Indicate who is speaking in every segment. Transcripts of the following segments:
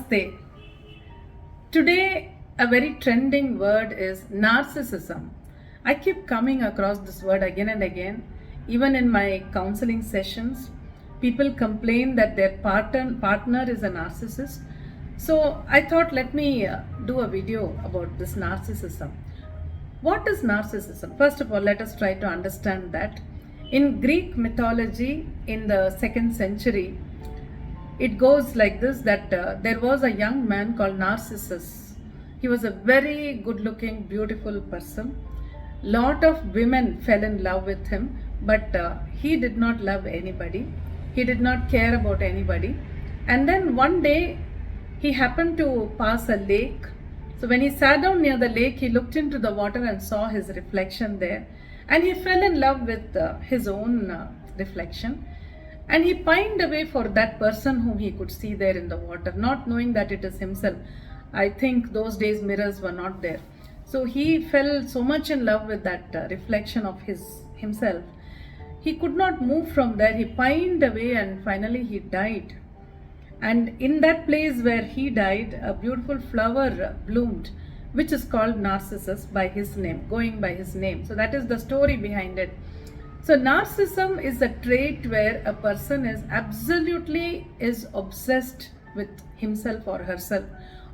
Speaker 1: Namaste. Today, a very trending word is narcissism. I keep coming across this word again and again. Even in my counseling sessions, people complain that their partner is a narcissist. So I thought, let me do a video about this narcissism. What is narcissism? First of all, let us try to understand that. In Greek mythology, in the 2nd century, it goes like this, that there was a young man called Narcissus. He was a very good looking, beautiful person. Lot of women fell in love with him, but he did not love anybody. He did not care about anybody. And then one day he happened to pass a lake. So when he sat down near the lake, he looked into the water and saw his reflection there. And he fell in love with his own reflection. And he pined away for that person whom he could see there in the water, not knowing that it is himself. I think those days mirrors were not there. So he fell so much in love with that reflection of himself. He could not move from there. He pined away and finally he died. And in that place where he died, a beautiful flower bloomed, which is called Narcissus by his name, going by his name. So that is the story behind it. So narcissism is a trait where a person is obsessed with himself or herself,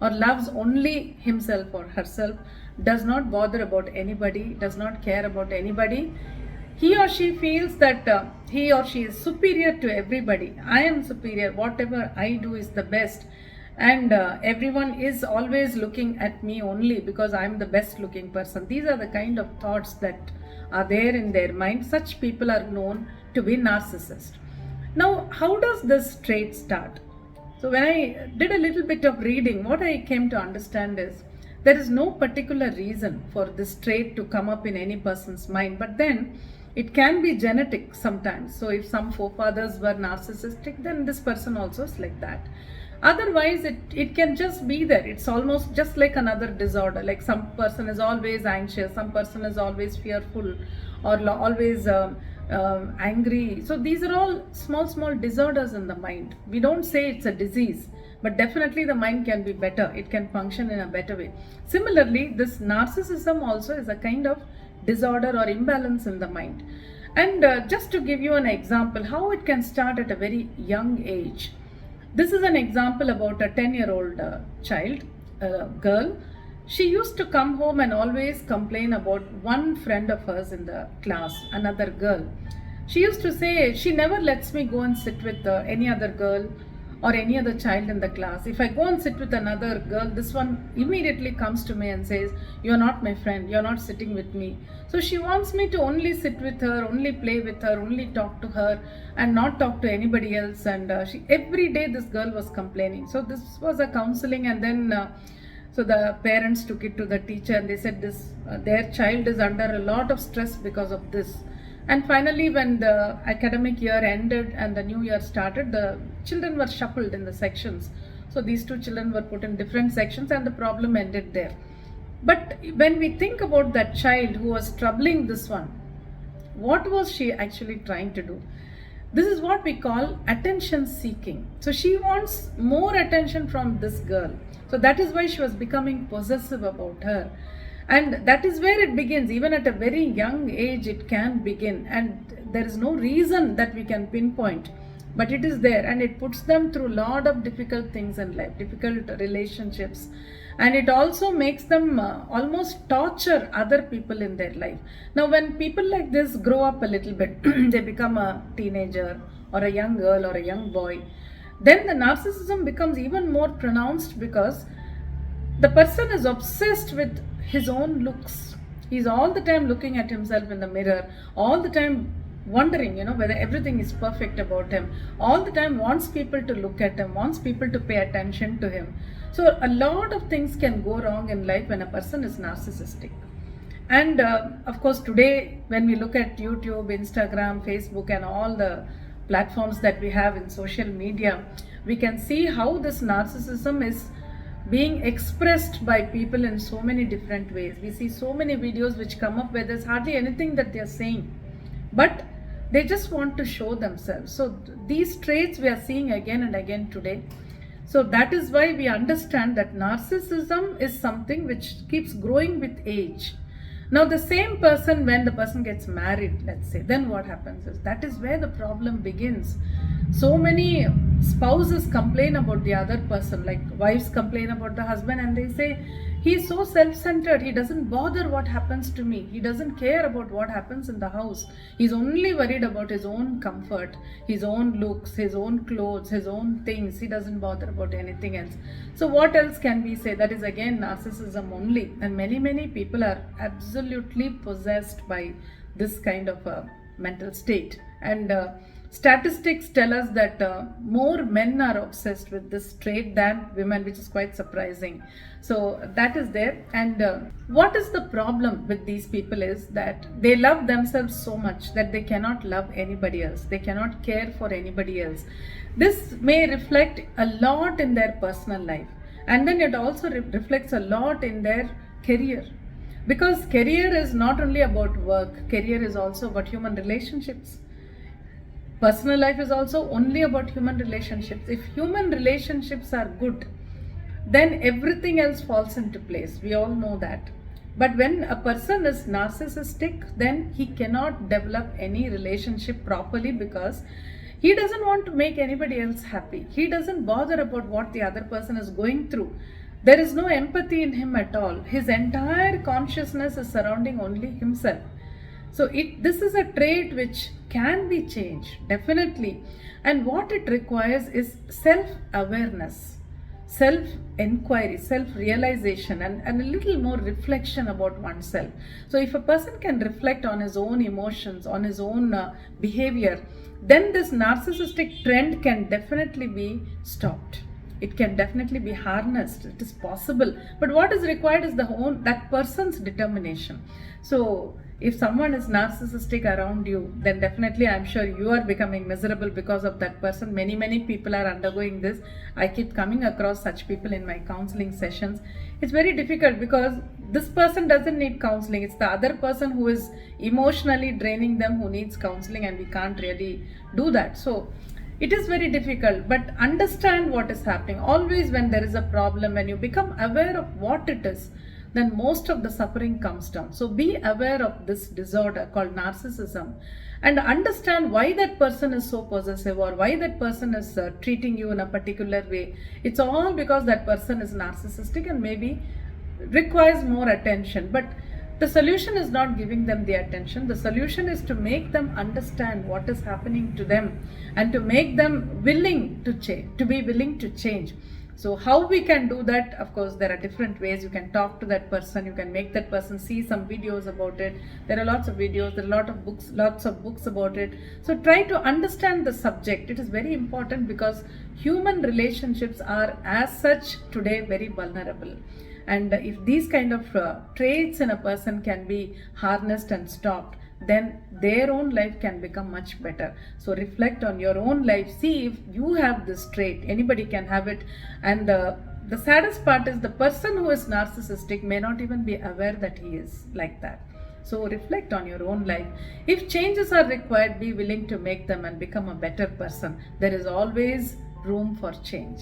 Speaker 1: or loves only himself or herself, does not bother about anybody, does not care about anybody. He or she feels that he or she is superior to everybody. I am superior, whatever I do is the best, and everyone is always looking at me only because I am the best looking person. These are the kind of thoughts that are there in their mind. Such people are known to be narcissists. Now, how does this trait start? So when I did a little bit of reading, what I came to understand is there is no particular reason for this trait to come up in any person's mind, but then it can be genetic sometimes. So if some forefathers were narcissistic, then this person also is like that. Otherwise, it can just be there. It's almost just like another disorder. Like some person is always anxious, some person is always fearful, or always angry. So these are all small disorders in the mind. We don't say it's a disease, but definitely the mind can be better. It can function in a better way. Similarly, this narcissism also is a kind of disorder or imbalance in the mind. And just to give you an example, how it can start at a very young age. This is an example about a 10-year-old child, girl. She used to come home and always complain about one friend of hers in the class, another girl. She used to say, she never lets me go and sit with any other girl or any other child in the class. If I go and sit with another girl, this one immediately comes to me and says, you're not my friend, you're not sitting with me. So she wants me to only sit with her, only play with her, only talk to her, and not talk to anybody else. And every day this girl was complaining. So this was a counseling, and then so the parents took it to the teacher and they said their child is under a lot of stress because of this. And finally, when the academic year ended and the new year started, the children were shuffled in the sections. So these two children were put in different sections and the problem ended there. But when we think about that child who was troubling this one, what was she actually trying to do? This is what we call attention seeking. So she wants more attention from this girl. So that is why she was becoming possessive about her. And that is where it begins. Even at a very young age, it can begin. And there is no reason that we can pinpoint, but it is there. And it puts them through a lot of difficult things in life, difficult relationships. And it also makes them almost torture other people in their life. Now, when people like this grow up a little bit, they become a teenager or a young girl or a young boy, then the narcissism becomes even more pronounced because the person is obsessed with his own looks. He's all the time looking at himself in the mirror, all the time wondering, whether everything is perfect about him, all the time wants people to look at him, wants people to pay attention to him. So a lot of things can go wrong in life when a person is narcissistic. And of course, today when we look at YouTube, Instagram, Facebook, and all the platforms that we have in social media, we can see how this narcissism is being expressed by people in so many different ways. We see so many videos which come up where there's hardly anything that they're saying, but they just want to show themselves. So these traits we are seeing again and again today. So that is why we understand that narcissism is something which keeps growing with age. Now the same person, when the person gets married, let's say, then what happens is, that is where the problem begins. So many spouses complain about the other person, like wives complain about the husband, and they say, he's so self-centered, he doesn't bother what happens to me, he doesn't care about what happens in the house, he's only worried about his own comfort, his own looks, his own clothes, his own things, he doesn't bother about anything else. So what else can we say? That is again narcissism only. And many people are absolutely possessed by this kind of a mental state. And statistics tell us that more men are obsessed with this trait than women, which is quite surprising. So that is there. And what is the problem with these people is that they love themselves so much that they cannot love anybody else. They cannot care for anybody else. This may reflect a lot in their personal life, and then it also reflects a lot in their career. Because career is not only about work, career is also about human relationships. Personal life is also only about human relationships. If human relationships are good, then everything else falls into place. We all know that. But when a person is narcissistic, then he cannot develop any relationship properly, because he doesn't want to make anybody else happy. He doesn't bother about what the other person is going through. There is no empathy in him at all. His entire consciousness is surrounding only himself. So this is a trait which can be changed, definitely. And what it requires is self-awareness, self-inquiry, self-realization, and a little more reflection about oneself. So if a person can reflect on his own emotions, on his own behavior, then this narcissistic trend can definitely be stopped. It can definitely be harnessed. It is possible. But what is required is that person's determination. So if someone is narcissistic around you, then definitely I'm sure you are becoming miserable because of that person. Many people are undergoing this. I keep coming across such people in my counseling sessions. It's very difficult because this person doesn't need counseling. It's the other person who is emotionally draining them who needs counseling, and we can't really do that. So it is very difficult, but understand what is happening. Always when there is a problem, when you become aware of what it is, then most of the suffering comes down. So be aware of this disorder called narcissism and understand why that person is so possessive, or why that person is treating you in a particular way. It's all because that person is narcissistic and maybe requires more attention. But the solution is not giving them the attention. The solution is to make them understand what is happening to them and to make them willing to change, to be willing to change. So how we can do that? Of course, there are different ways. You can talk to that person. You can make that person see some videos about it. There are lots of videos. There are lots of books about it. So try to understand the subject. It is very important because human relationships are as such today very vulnerable. And if these kind of traits in a person can be harnessed and stopped, then their own life can become much better. So reflect on your own life. See if you have this trait. Anybody can have it. And the saddest part is the person who is narcissistic may not even be aware that he is like that. So reflect on your own life. If changes are required, be willing to make them and become a better person. There is always room for change.